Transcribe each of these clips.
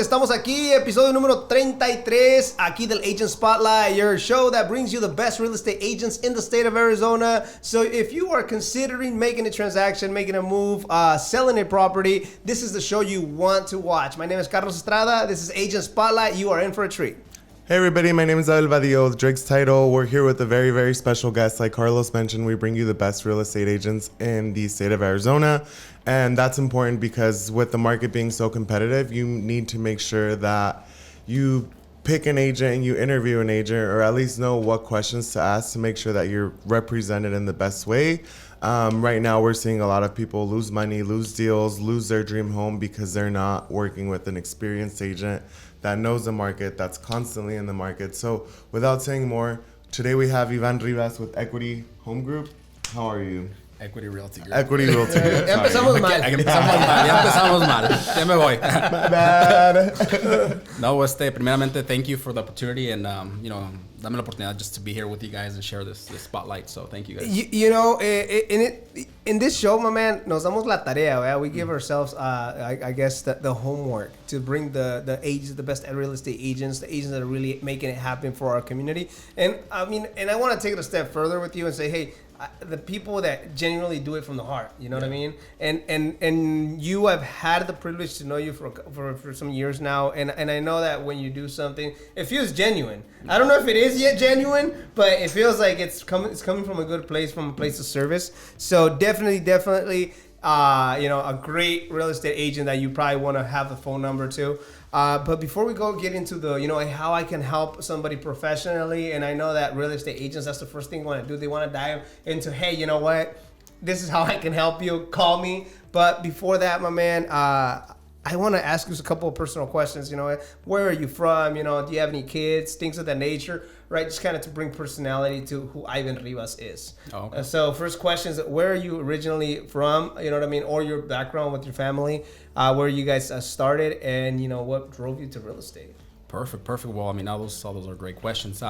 estamos aquí, episodio número 33, aquí del Agent Spotlight, your show that brings you the best real estate agents in the state of Arizona. So if you are considering making a transaction, making a move, selling a property, this is the show you want to watch. My name is Carlos Estrada. This is Agent Spotlight. You are in for a treat. Hey everybody, my name is Abel Badillo with Drake's Title. We're here with a very, very special guest. Like Carlos mentioned, we bring you the best real estate agents in the state of Arizona. And that's important because with the market being so competitive, you need to make sure that you pick an agent and you interview an agent, or at least know what questions to ask to make sure that you're represented in the best way. Right now, we're seeing a lot of people lose money, lose deals, lose their dream home because they're not working with an experienced agent that knows the market, that's constantly in the market. So without saying more, today we have Ivan Rivas with Equity Home Group. How are you? Equity Realty Group. Equity Realty Group. Ya empezamos mal. Ya empezamos mal. Ya me voy. My bad. No, primeramente, thank you for the opportunity and, dame la oportunidad just to be here with you guys and share this spotlight. So thank you guys. You know, in this show, my man, nos damos la tarea, right? We give ourselves, I guess, the homework to bring the agents, the best real estate agents, the agents that are really making it happen for our community. And I want to take it a step further with you and say, hey, the people that genuinely do it from the heart, you know what I mean? And you have had the privilege to know you for some years now, and I know that when you do something, it feels genuine. I don't know if it is yet genuine, but it feels like it's coming from a good place, from a place of service. So definitely, a great real estate agent that you probably want to have the phone number to. But before we get into the, how I can help somebody professionally, and I know that real estate agents, that's the first thing they want to do. They want to dive into, hey, you know what? This is how I can help you. Call me. But before that, my man, I want to ask you a couple of personal questions. Where are you from? Do you have any kids? Things of that nature, right? Just kind of to bring personality to who Ivan Rivas is. Oh, okay. So first question is, where are you originally from? You know what I mean? Or your background with your family, where you guys started, and what drove you to real estate? Perfect. Well, all those are great questions.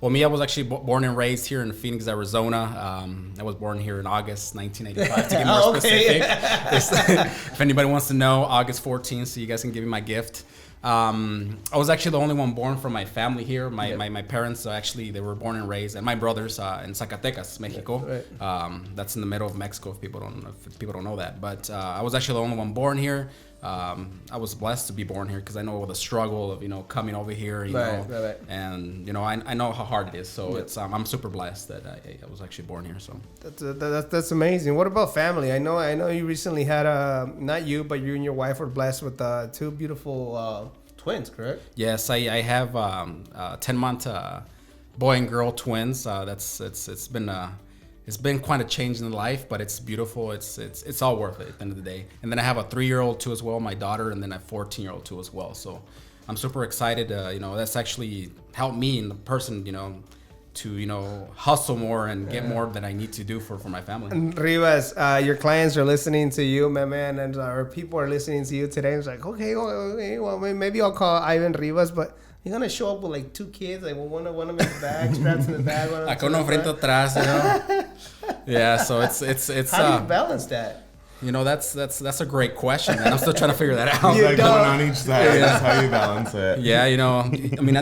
Me, I was actually born and raised here in Phoenix, Arizona. I was born here in August 1985, to get more specific. If anybody wants to know, August 14th, so you guys can give me my gift. I was actually the only one born from my family here. My parents, actually, they were born and raised, and my brothers in Zacatecas, Mexico. Right. That's in the middle of Mexico, if people don't know that. But I was actually the only one born here. I was blessed to be born here because I know the struggle of coming over here, right. And I know how hard it is. So it's I'm super blessed that I was actually born here. So that's amazing. What about family? I know you recently had not you, but you and your wife were blessed with two beautiful twins, correct? Yes, I have 10-month boy and girl twins. It's been quite a change in life, but it's beautiful. It's all worth it at the end of the day. And then I have a 3-year-old too as well, my daughter, and then a 14-year-old too as well. So I'm super excited. That's actually helped me in the person, to hustle more and get more than I need to do for my family. And Rivas, your clients are listening to you, my man, and our people are listening to you today. It's like, okay, well, maybe I'll call Ivan Rivas, but you're gonna show up with like 2 kids, like one of them in the back, straps in the back. Acá uno frente atrás, Yeah, so it's. How do you balance that? That's a great question, and I'm still trying to figure that out. Like one on each side. That's how you balance it. Yeah,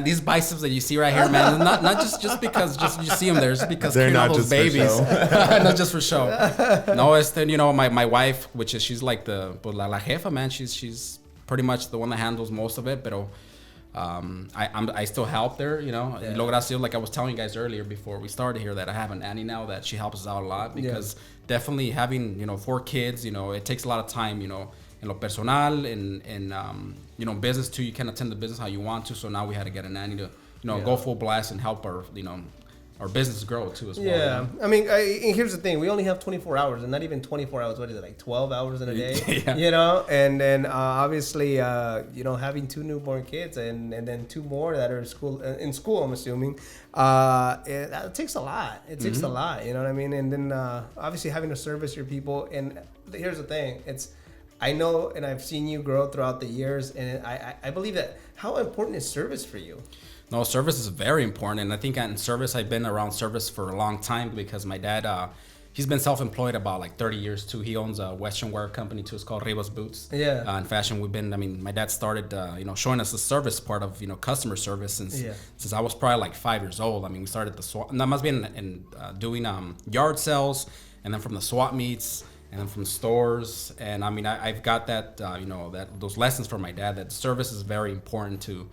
these biceps that you see right here, man, not just because you see them there, just because they're not all those just babies, not just for show. No, it's my wife, which is she's like la jefa, man. She's pretty much the one that handles most of it, but. I still help there, Y lo gracioso, like I was telling you guys earlier before we started here, that I have an Annie now that she helps us out a lot because definitely having 4 kids, it takes a lot of time, in lo personal, in business too. You can't attend the business how you want to, so now we had to get a nanny to go full blast and help our business grow too as well. Yeah, I mean, here's the thing: we only have 24 hours, and not even 24 hours. What is it, like 12 hours in a day? Yeah. And then obviously, having 2 newborn kids, and then 2 more that are in school. I'm assuming it takes a lot. It takes a lot. You know what I mean? And then obviously having to service your people. And here's the thing: I know, and I've seen you grow throughout the years, and I believe that. How important is service for you? No, service is very important, and I think in service, I've been around service for a long time because my dad, he's been self-employed about like 30 years too. He owns a Western wear company too. It's called Rivas Boots. Yeah. In fashion, my dad started, showing us the service part of, customer service since I was probably like 5 years old. I mean, we started the SWAT, that must be in doing yard sales, and then from the SWAT meets, and then from stores. And I mean, I've got that, those lessons from my dad, that service is very important to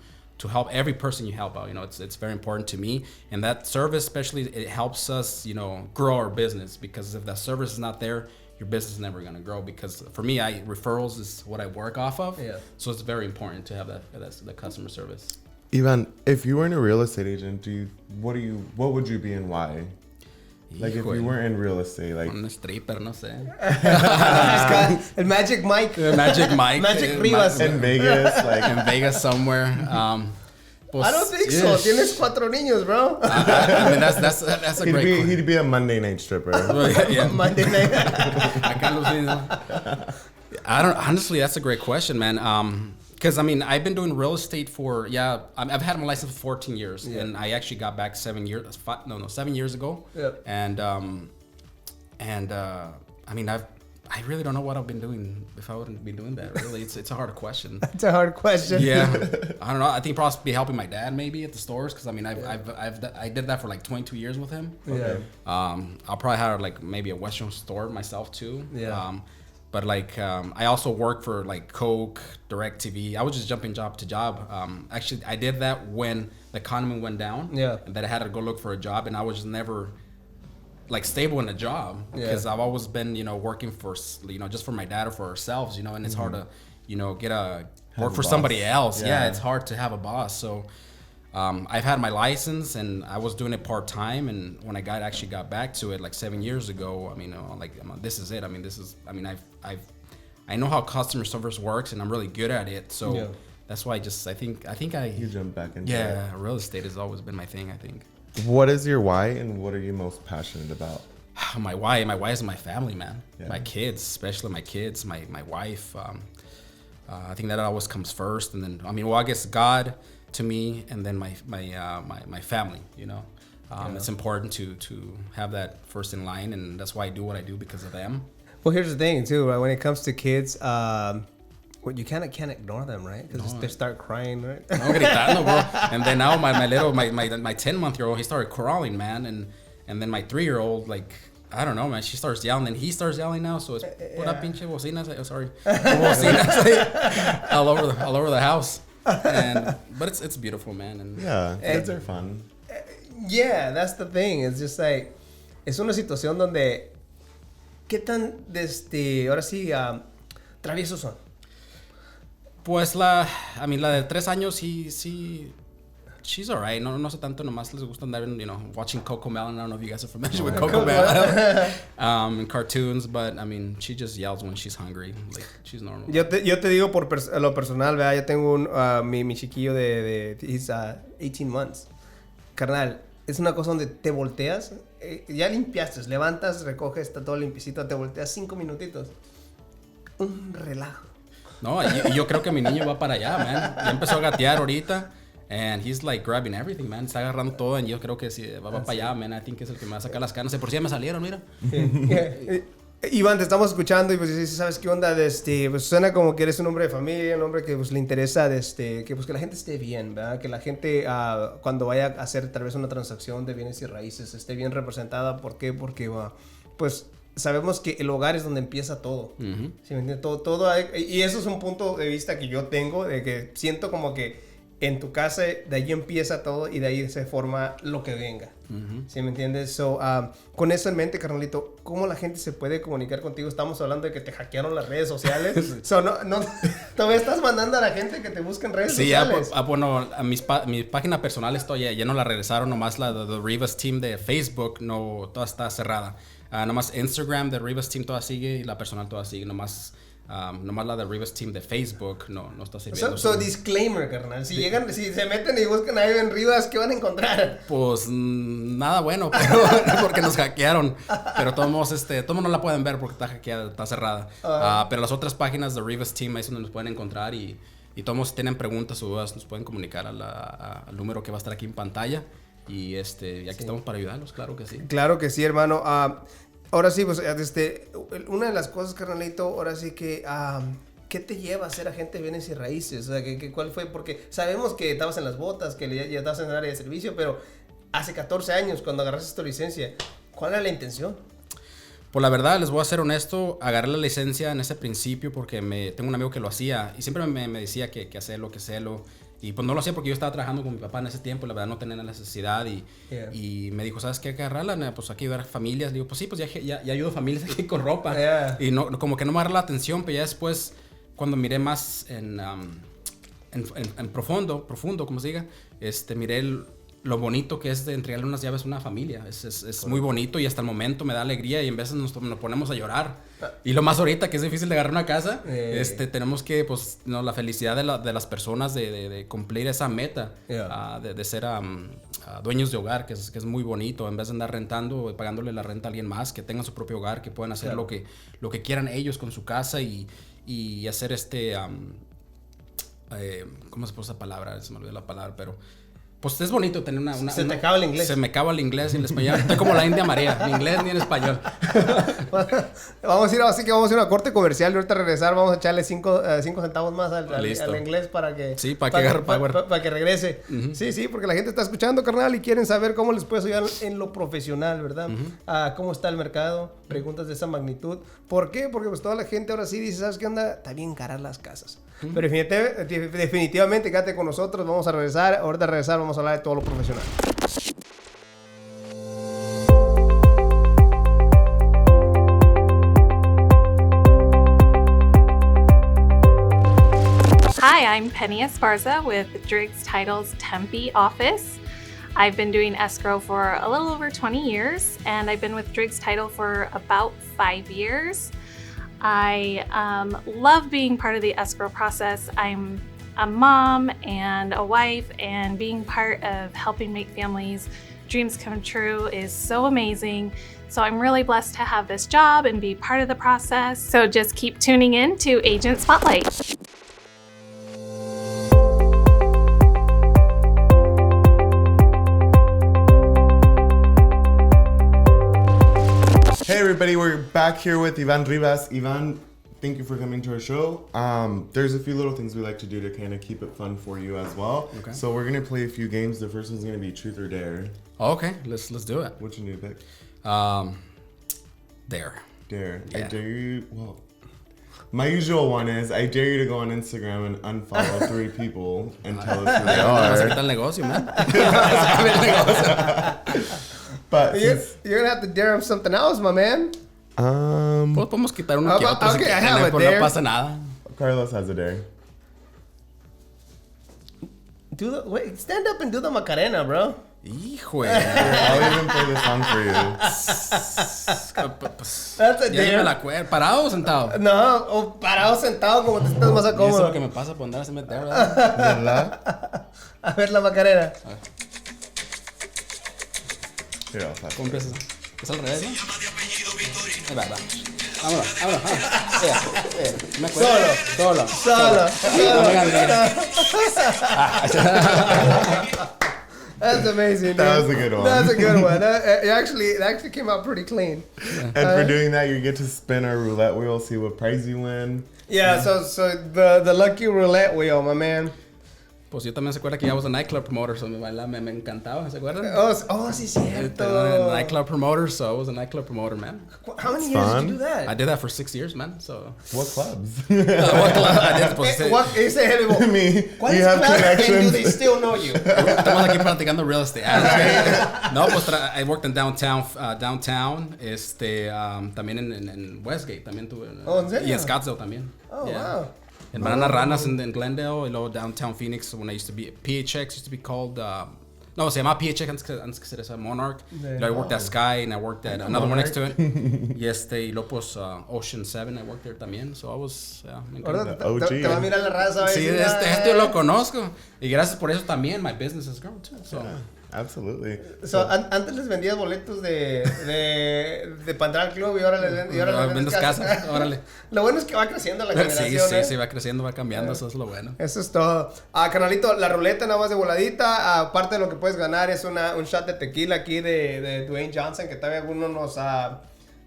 help every person you help out. It's very important to me. And that service, especially, it helps us, grow our business, because if that service is not there, your business is never going to grow. Because for me, referrals is what I work off of. Yeah. So it's very important to have that customer service. Ivan, if you weren't a real estate agent, what would you be and why? Like, if you weren't in real estate, like... Un stripper, no sé. El Magic Mike. Magic Mike. Magic Rivas. In Vegas, like... In Vegas somewhere. Pues, I don't think so. Tienes 4 niños, bro. I mean, that's a great question. He'd be a Monday night stripper. Yeah. Monday night. Honestly, that's a great question, man. Because, I mean, I've been doing real estate for, I've had my license for 14 years. Yeah. And I actually got back 7 years ago. Yeah. And I mean, I really don't know what I've been doing if I wouldn't be doing that, really. It's a hard question. It's a hard question. Yeah. I don't know. I think probably helping my dad maybe at the stores, because, I mean, I did that for like 22 years with him. Okay. I'll probably have like maybe a Western store myself too. Yeah. But like, I also work for like Coke, DirecTV. I was just jumping job to job. Actually, I did that when the economy went down. Yeah. And that I had to go look for a job, and I was just never like stable in a job, because I've always been, working for, just for my dad or for ourselves, and it's hard to, work for somebody else. Yeah. It's hard to have a boss. So, I've had my license, and I was doing it part time. And when I actually got back to it like 7 years ago, I mean, this is it. I mean, I know how customer service works, and I'm really good at it. So that's why I think you jump back into it. Yeah, real estate has always been my thing, I think. What is your why, and what are you most passionate about? My why is my family, man. Yeah. My kids, especially my kids, my wife. I think that always comes first, and then I guess God to me, and then my family. It's important to have that first in line, and that's why I do what I do, because of them. Well, here's the thing too, right? When it comes to kids, you can't ignore them, right? Because they start crying, right? No gritando, bro. And then now my 10-month-year-old, he started crawling, man, and then my 3-year-old, like, I don't know, man, she starts yelling, and he starts yelling now. So it's pura pinche bocinas, bocinas all over the house. But it's beautiful, man. And kids are fun. Yeah, that's the thing. It's just like, es una situación donde qué tan ahora sí traviesos son. Pues la de 3 años sí, she's alright. No sé tanto, nomás les gusta andar, watching Coco Melon. I don't know if you guys are familiar with Coco Melon. And cartoons, but I mean, she just yells when she's hungry. Like, she's normal. Yo te digo por lo personal, ¿verdad? Yo tengo mi chiquillo he's 18 months. Carnal, es una cosa donde te volteas, ya limpiaste, levantas, recoges, está todo limpiecito, te volteas 5 minutitos. Un relajo. No, yo creo que mi niño va para allá, man. Ya empezó a gatear ahorita. And he's like grabbing everything, man. Está agarrando todo. Y yo creo que sí, va para allá, man. I think es el que me va a sacar las canas. Por si ya me salieron, mira. Iván, te estamos escuchando y pues sabes qué onda, pues suena como que eres un hombre de familia, un hombre que pues le interesa, que pues que la gente esté bien, ¿verdad? Que la gente cuando vaya a hacer tal vez una transacción de bienes y raíces esté bien representada. ¿Por qué? Porque pues sabemos que el hogar es donde empieza todo. Uh-huh. ¿Sí me entiendes? Todo y eso es un punto de vista que yo tengo, de que siento como que en tu casa de ahí empieza todo y de ahí se forma lo que venga. Uh-huh. ¿Sí me entiendes? So, con eso en mente, carnalito, ¿cómo la gente se puede comunicar contigo? Estamos hablando de que te hackearon las redes sociales. So, todavía estás mandando a la gente que te busque en redes sociales. Sí, bueno, a mi página personal ya no la regresaron, nomás la de Rivas Team de Facebook, no, toda está cerrada. Nomás Instagram de Rivas Team toda sigue y la personal toda sigue, nomás la de Rivas Team de Facebook no está sirviendo. So disclaimer, carnal. Si se meten y buscan a Ivan Rivas, ¿qué van a encontrar? Pues nada bueno, porque nos hackearon. Pero todos no la pueden ver porque está hackeada, está cerrada. Pero las otras páginas de Rivas Team ahí es donde nos pueden encontrar y todos si tienen preguntas o dudas nos pueden comunicar al número que va a estar aquí en pantalla. Y aquí estamos para ayudarlos, claro que sí. Claro que sí, hermano. ahora sí, pues, una de las cosas, carnalito, ahora sí que, ¿qué te lleva a ser agente de bienes y raíces? O sea, ¿cuál fue? Porque sabemos que estabas en las botas, que ya estabas en el área de servicio, pero hace 14 años, cuando agarraste tu licencia, ¿cuál era la intención? Pues la verdad, les voy a ser honesto, agarré la licencia en ese principio porque tengo un amigo que lo hacía y siempre me decía que hacerlo, que hacerlo. Y pues no lo hacía porque yo estaba trabajando con mi papá en ese tiempo, la verdad no tenía la necesidad y me dijo, ¿sabes qué? Hay que agarrarla, pues hay que ayudar a familias. Le digo, pues sí, pues ya ayudo a familias aquí con ropa. Y no, como que no me agarró la atención, pero ya después, cuando miré más en profundo, como se diga, miré lo bonito que es de entregarle unas llaves a una familia. Es muy bonito y hasta el momento me da alegría y en veces nos ponemos a llorar. Y lo más ahorita que es difícil de agarrar una casa, tenemos que, pues, la felicidad de las personas de cumplir esa meta, de ser dueños de hogar, que es muy bonito, en vez de andar rentando o pagándole la renta a alguien más, que tengan su propio hogar, que puedan hacer lo que quieran ellos con su casa y hacer ¿cómo se puso esa palabra? Se me olvidó la palabra, pero pues es bonito tener una se te acaba el inglés. Se me acaba el inglés y el español. Estoy como la India María, ni inglés ni en español. Vamos a ir a una corte comercial y ahorita regresar vamos a echarle 5 centavos más al inglés para que... Sí, para que agarre power. Para que regrese. Uh-huh. Sí, porque la gente está escuchando, carnal, y quieren saber cómo les puedes ayudar en lo profesional, ¿verdad? Uh-huh. Cómo está el mercado, preguntas de esa magnitud. ¿Por qué? Porque pues toda la gente ahora sí dice, ¿sabes qué onda? Está bien caras las casas. Uh-huh. Pero definitivamente quédate con nosotros, vamos a regresar. Ahorita vamos a hablar de todo lo profesional. Hi, I'm Penny Esparza with Driggs Title's Tempe office. I've been doing escrow for a little over 20 years, and I've been with Driggs Title for about 5 years. I love being part of the escrow process. I'm a mom and a wife, and being part of helping make families' dreams come true is so amazing. So I'm really blessed to have this job and be part of the process. So just keep tuning in to Agent Spotlight. Hey everybody, we're back here with Ivan Rivas. Ivan, thank you for coming to our show. There's a few little things we like to do to kind of keep it fun for you as well. Okay. So we're gonna play a few games. The first one's gonna be Truth or Dare. Okay, let's do it. What you need to pick? Dare. Dare. Yeah. I dare you. Well, my usual one is I dare you to go on Instagram and unfollow 3 people and tell us who they are. Se quita el negocio, man. But you're gonna have to dare him something else, my man. Pues podemos quitar uno que otro. Okay, I have a dare. No pasa nada. Carlos has a dare. Stand up and do the Macarena, bro. Hijo. I'll even play the song for you. That's a dare. ¿Parado o sentado? No, parado sentado como te sientas más cómodo. Eso es lo que me pasa por andar a meter, ¿verdad? A ver la Macarena. ¿Cómo empiezas? ¿Es al revés, no? Ahí va. Vámonos. Me acuerdo. Solo. That's amazing, dude. That was a good one. That's a good one. It actually came out pretty clean. And for doing that, you get to spin our roulette wheel, see what prize you win. Yeah, so the lucky roulette wheel, my man. Pues yo también se acuerda que ya was a nightclub promoter, so me encantaba, ¿se acuerdan? Oh, sí, cierto. Nightclub promoter, so I was a nightclub promoter, man. How many years did you do that? I did that for 6 years, man. So what clubs? What club? I did, pues, you have connections. Do they still know you? Estamos aquí practicando real estate. No, pues I worked in downtown, también en Westgate, también tuve. ¿En serio? Y en Scottsdale también. Oh, yeah. Wow. En Banana Ranas in Glendale, y luego downtown Phoenix, when I used to be PHX, used to be called, no, se llamaba PHX antes que se era Monarch. I worked at Sky, and I worked at another one next to it. Y luego pues Ocean 7, I worked there también. So I was, me encanta. Te va a mirar la raza. Sí, este yo lo conozco. Y gracias por eso también, my business has grown too. So. Yeah. Absolutely. So, antes les vendías boletos de para entrar al club y ahora les vendes casas. Órale. Lo bueno es que va creciendo la generación. Sí, va creciendo, va cambiando, eso es lo bueno. Eso es todo. Carnalito, la ruleta nada más de voladita. Aparte de lo que puedes ganar es un shot de tequila aquí de Dwayne Johnson, que también algunos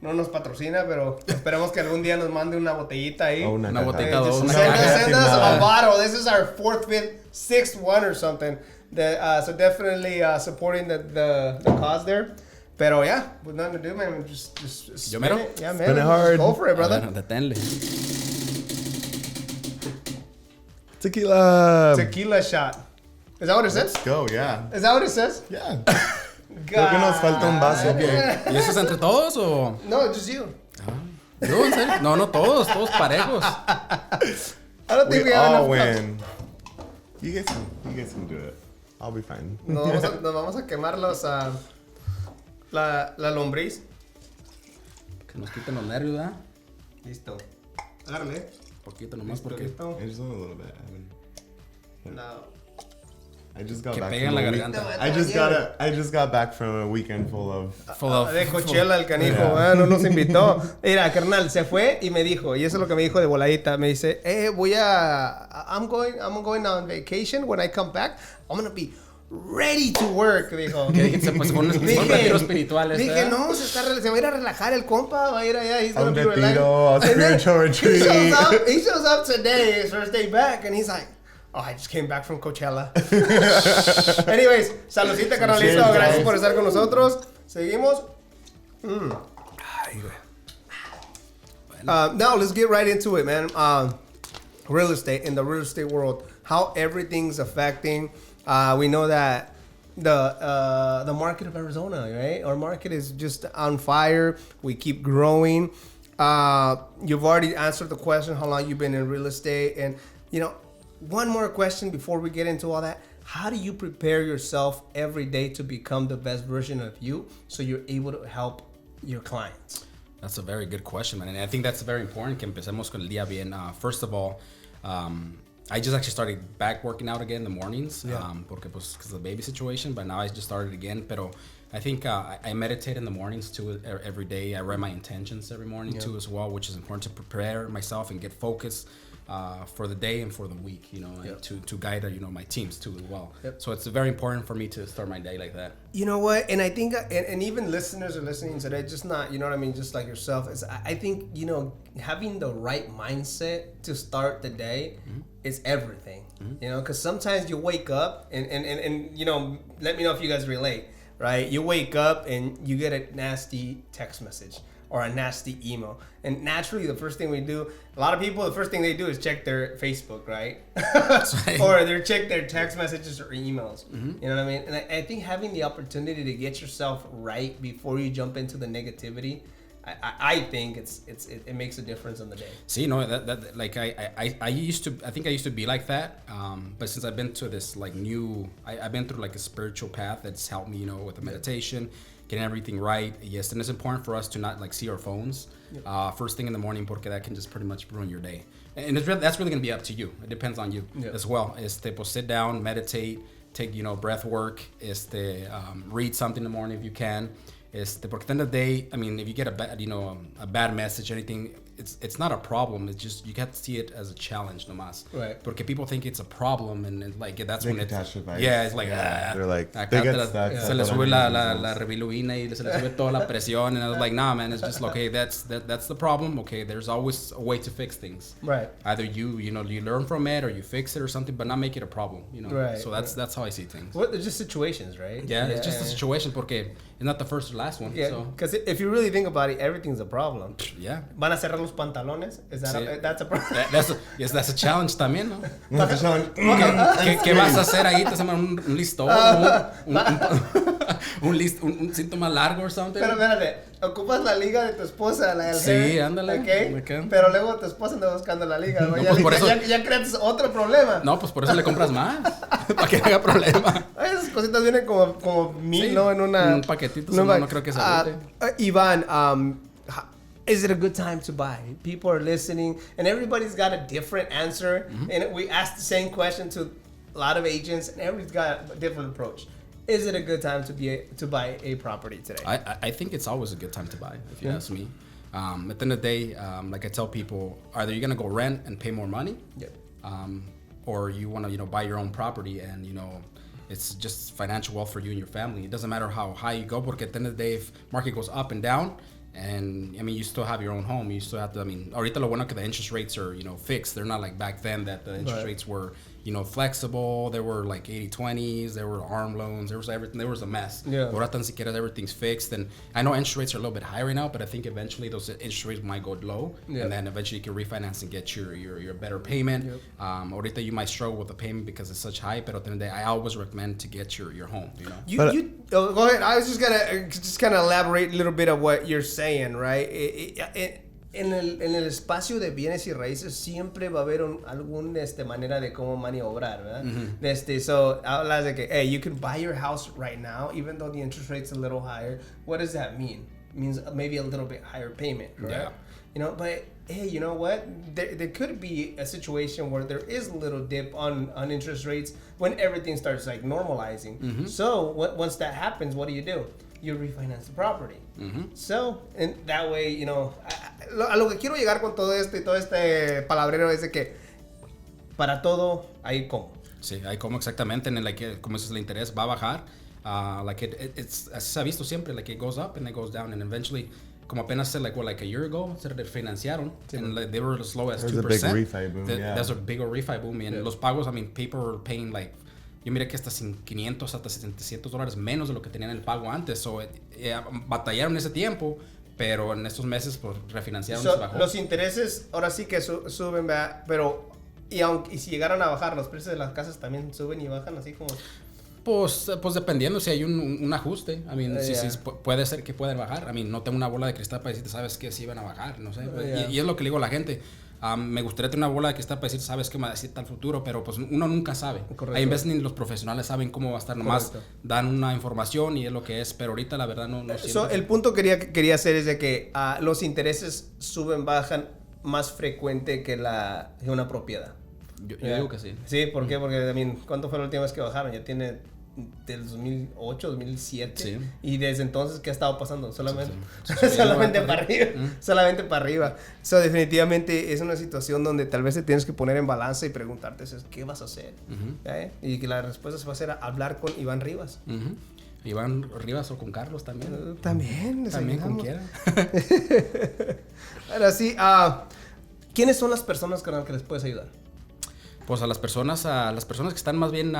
no nos patrocina, pero esperemos que algún día nos mande una botellita ahí. Oh, una botellita, Just una send us caja. a bottle. This is our 4th, 5th, 6th one or something. So definitely supporting the cause there. Pero yeah, with nothing to do, man. Just Yo spin mero? it. Yeah, man. Spin it hard. Go for it, A brother. ver, deténle. Tequila. Tequila shot. Is that what it says? Let's go, yeah. Is that what it says? Yeah. Creo que nos falta un vaso. ¿Y eso es entre todos o...? No, just you. ¿Yo, en serio? No, todos parejos. I don't think we, We have all enough cups. win. You guys can do it. I'll be fine. Nos vamos a quemar la lombriz. Que nos quiten los nervios, ¿verdad? Listo. Agárrale. Poquito nomás Listo, porque... listo. I just want a little bit. No. I just got Que back pega en from la a week. garganta. I just got back from a weekend full of. De Coachella el canijo, no nos invitó. Mira, carnal, se fue y me dijo, y eso es lo que me dijo de voladita, me dice, I'm going on vacation. When I come back, I'm gonna be ready to work, dijo. Que dijiste, pues fue un retiro espiritual. Dije, no, se va a ir a relajar el compa, va a ir allá, he's A un gonna be relaxed. retiro, a And then spiritual retreat. He shows up today, his first day back, and he's like, oh, I just came back from Coachella. Anyways, saludcita, carnalito. Cheers, Gracias guys. por estar con nosotros. Seguimos. Ay, güey. Now, let's get right into it, man. Real estate, in the real estate world, how everything's affecting. We know that the market of Arizona, right? Our market is just on fire. We keep growing. You've already answered the question, how long you've been in real estate. And, one more question before we get into all that. How do you prepare yourself every day to become the best version of you so you're able to help your clients? That's a very good question, man. And I think that's very important. Que empecemos con el día bien. First of all, I just actually started back working out again in the mornings. Porque pues, because of the baby situation. But now I just started again. Pero I think I meditate in the mornings too every day. I write my intentions every morning too as well, which is important to prepare myself and get focused for the day and for the week, and to guide, my teams too as well. So it's very important for me to start my day like that. You know what? And I think, and even listeners are listening today, just not, just like yourself. I think, having the right mindset to start the day is everything, because sometimes you wake up and, let me know if you guys relate, right? You wake up and you get a nasty text message or a nasty email. And naturally, the first thing we do, a lot of people, the first thing they do is check their Facebook, right? Or they check their text messages or emails. You know what I mean? And I think having the opportunity to get yourself right before you jump into the negativity, I think it makes a difference on the day. See, that like I used to be like that, but since I've been to this like I've been through like a spiritual path that's helped me, with the meditation, getting everything right. Yes, and it's important for us to not like see our phones first thing in the morning, porque that can just pretty much ruin your day. And that's really gonna be up to you. It depends on you as well. Pues sit down, meditate, take breath work. Read something in the morning if you can. Porque at the end of the day, I mean, if you get a bad message, anything, it's not a problem. It's just you have to see it as a challenge, nomás. Right. Porque people think it's a problem, and like that's when it's it's like they're like acá they get stuck. se le sube la rebilubina y se le sube toda la presión, and I was like, nah, man, it's just okay. That's the problem. Okay, there's always a way to fix things. Right. Either you learn from it or you fix it or something, but not make it a problem. Right. So that's how I see things. Well, they're just situations, right? Yeah, it's just a situation porque it's not the first or last one. Yeah, because if you really think about it, everything's a problem. Yeah. Van a cerrar los pantalones? Is that that's a problem? That's a challenge también, ¿no? That's a challenge. ¿Qué vas a hacer ahí? ¿Te hacen un listón? un síntoma largo or something? Pero espérate, ocupas la liga de tu esposa, la del Sí, jefe, ándale. ¿ok? Okay. Pero luego tu esposa anda buscando la liga, ¿no? No, Ya, pues por eso- ya creaste otro problema. No, pues por eso le compras más. Para que no haga problema. Ay, esas cositas vienen como mil, Sí, ¿no? En un paquetito, no creo que se agüite. Ivan, is it a good time to buy? People are listening, and everybody's got a different answer. And we asked the same question to a lot of agents, and everybody's got a different approach. Is it a good time to buy a property today? I think it's always a good time to buy, if you ask me. At the end of the day, like I tell people, either you're gonna go rent and pay more money, or you want to buy your own property and it's just financial wealth for you and your family. It doesn't matter how high you go, porque at the end of the day, if market goes up and down, And I mean, you still have your own home. You still have to, I mean, ahorita lo bueno que the interest rates are, fixed. They're not like back then that the interest rates were, flexible. There were like 80-20s. There were arm loans. There was everything. There was a mess. Yeah. Ahora tan siquiera everything's fixed. And I know interest rates are a little bit high right now, but I think eventually those interest rates might go low. Yeah. And then eventually you can refinance and get your better payment. Yep. Ahorita you might struggle with the payment because it's such high, but at the end of the day, I always recommend to get your home, Go ahead. I was just gonna elaborate a little bit of what you're saying, right? En el espacio de bienes y raíces siempre va a haber algún manera de cómo maniobrar, ¿verdad? Mm-hmm. So hablas de que, hey, you can buy your house right now, even though the interest rate's a little higher. What does that mean? It means maybe a little bit higher payment, right? Yeah. But hey, you know what? There could be a situation where there is a little dip on interest rates when everything starts like normalizing. Mm-hmm. So once that happens, what do? You refinance the property. Mm-hmm. So, and that way, a lo que quiero llegar con todo esto y todo este palabrero es de que para todo hay cómo. Sí, hay cómo exactamente. Como dices, el interés va a bajar. Se ha visto siempre, it goes up and it goes down, and eventually, como apenas like a year ago, se refinanciaron, and they were as low as 2%. There's a big refi boom, There's a bigger refi boom, and los pagos, I mean, people were paying yo miré que hasta $500 hasta $700 menos de lo que tenían el pago antes. So, batallaron ese tiempo, pero en estos meses pues refinanciaron. Los intereses ahora sí que suben, ¿verdad? Pero y si llegaran a bajar, los precios de las casas también suben y bajan así como. Pues dependiendo si hay un ajuste. I mean, sí, puede ser que puedan bajar. I mean, no tengo una bola de cristal para decirte, sabes que sí van a bajar, no sé. Y es lo que le digo a la gente. Me gustaría tener una bola de cristal para decir, sabes qué me va a decir tal futuro, pero pues uno nunca sabe. Correcto. Hay veces ni los profesionales saben cómo va a estar, nomás correcto. Dan una información y es lo que es, pero ahorita la verdad no el punto que quería hacer es de que los intereses suben, bajan más frecuente que una propiedad. Yo digo que sí. Sí, ¿por qué? Porque, ¿cuánto fue la última vez que bajaron? Ya tiene del 2008, 2007. Sí. Y desde entonces, ¿qué ha estado pasando? Solamente para arriba. Solamente para arriba. So, definitivamente es una situación donde tal vez te tienes que poner en balanza y preguntarte, ¿qué vas a hacer? Y que la respuesta se va a hacer hablar con Ivan Rivas. Iván Rivas o con Carlos también. También con quiera. Ahora sí, ¿quiénes son las personas con las que les puedes ayudar? Pues a las personas que están más bien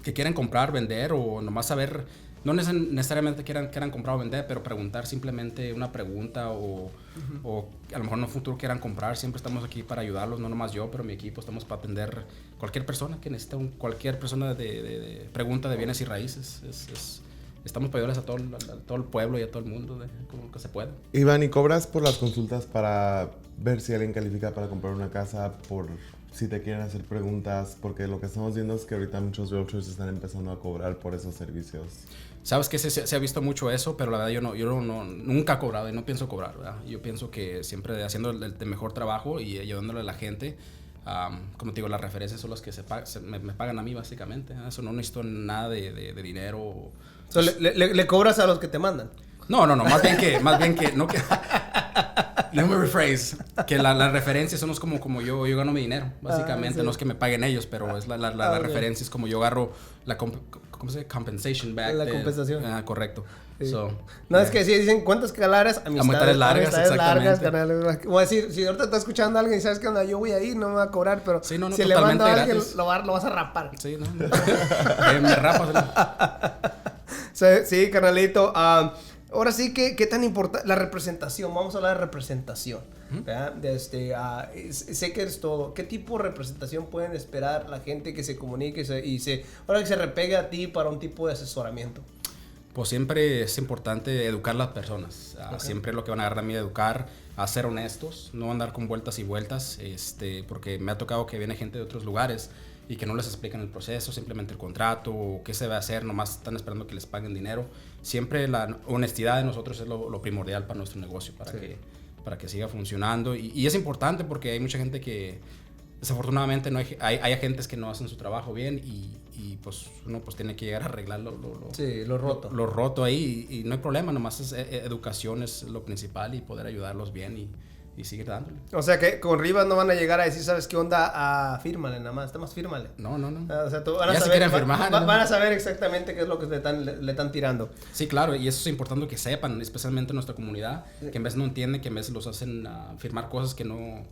que quieren comprar, vender o nomás saber, no necesariamente quieran comprar o vender, pero preguntar simplemente una pregunta o a lo mejor en un futuro quieran comprar. Siempre estamos aquí para ayudarlos, no nomás yo, pero mi equipo estamos para atender cualquier persona que necesite, cualquier persona de pregunta de bienes y raíces. Estamos para ayudarles a todo el pueblo y a todo el mundo, como que se pueda. Iván, ¿y cobras por las consultas para ver si alguien califica para comprar una casa, por si te quieren hacer preguntas? Porque lo que estamos viendo es que ahorita muchos realtors están empezando a cobrar por esos servicios. Sabes que se ha visto mucho eso, pero la verdad yo nunca he cobrado y no pienso cobrar, ¿verdad? Yo pienso que siempre haciendo el mejor trabajo y ayudándole a la gente. Como te digo, las referencias son las que me pagan a mí básicamente. Eso no necesito nada de dinero. So, ¿le cobras a los que te mandan? No, más bien que let me rephrase, que las referencias son como yo gano mi dinero, básicamente. Sí. No es que me paguen ellos, pero es la referencia es como yo agarro ¿cómo se dice? Compensation back. La compensación. Correcto. Sí. Es que si dicen cuántas calaras, amistades largas, exactamente. Como decir, si ahorita estás escuchando a alguien y sabes que yo voy ahí, no me va a cobrar, pero si le mando a alguien, lo vas a rapar. Sí, me rapas. Sí, carnalito. Ahora sí, ¿qué tan importante? La representación, vamos a hablar de representación. ¿Verdad? Sé que es todo. ¿Qué tipo de representación pueden esperar la gente que se comunique ahora que se repegue a ti para un tipo de asesoramiento? Pues siempre es importante educar a las personas. Okay. Siempre lo que van a agarrar a mí de educar, a ser honestos, no andar con vueltas y vueltas, porque me ha tocado que viene gente de otros lugares y que no les explican el proceso, simplemente el contrato o qué se va a hacer, nomás están esperando que les paguen dinero. Siempre la honestidad de nosotros es lo primordial para nuestro negocio, para que siga funcionando. Y es importante porque hay mucha gente que desafortunadamente hay agentes que no hacen su trabajo bien y pues uno pues tiene que llegar a arreglar lo roto. Lo roto ahí y no hay problema, nomás educación es lo principal y poder ayudarlos bien y y seguir dándole. O sea que con Rivas no van a llegar a decir, ¿sabes qué onda? Fírmale nada más, fírmale. No. O sea, van a Ya saber, se quieren firmar. van a saber exactamente qué es lo que le están tirando. Sí, claro, y eso es importante que sepan, especialmente en nuestra comunidad, que en vez no entienden, que en vez los hacen firmar cosas que no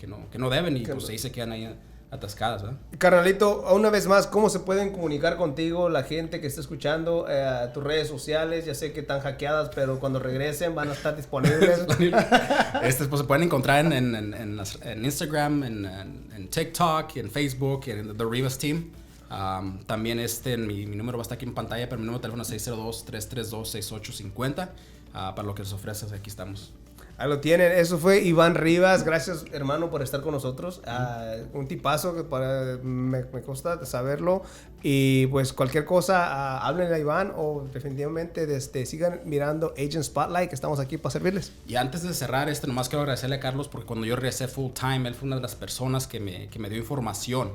deben, y pues ahí se quedan ahí atascadas, ¿verdad? Carnalito, una vez más, ¿cómo se pueden comunicar contigo la gente que está escuchando? Tus redes sociales, ya sé que están hackeadas, pero cuando regresen van a estar disponibles. Pues se pueden encontrar en Instagram, en TikTok, en Facebook, en The Rivas Team. También mi número va a estar aquí en pantalla, pero mi número de teléfono es 602-332-6850. Para lo que les ofreces, aquí estamos. Ahí lo tienen, eso fue Iván Rivas. Gracias, hermano, por estar con nosotros. Un tipazo que me consta saberlo. Y pues cualquier cosa, háblenle a Iván, o definitivamente sigan mirando Agent Spotlight, que estamos aquí para servirles. Y antes de cerrar, nomás quiero agradecerle a Carlos, porque cuando yo regresé full time, él fue una de las personas que me dio información,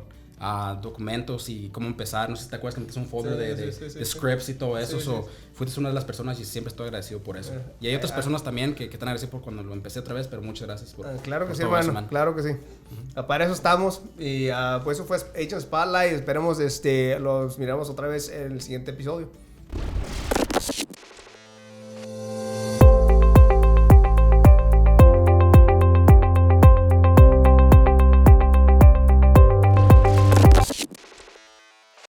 documentos y cómo empezar. No sé si te acuerdas que me hice un folder de scripts y todo eso. Fuiste una de las personas y siempre estoy agradecido por eso. Y hay otras personas también que están agradecidos por cuando lo empecé otra vez, pero muchas gracias por claro que por sí, todo hermano, eso, man. claro que sí. Para eso estamos. Y pues eso fue Agent Spotlight. Esperemos los miramos otra vez en el siguiente episodio.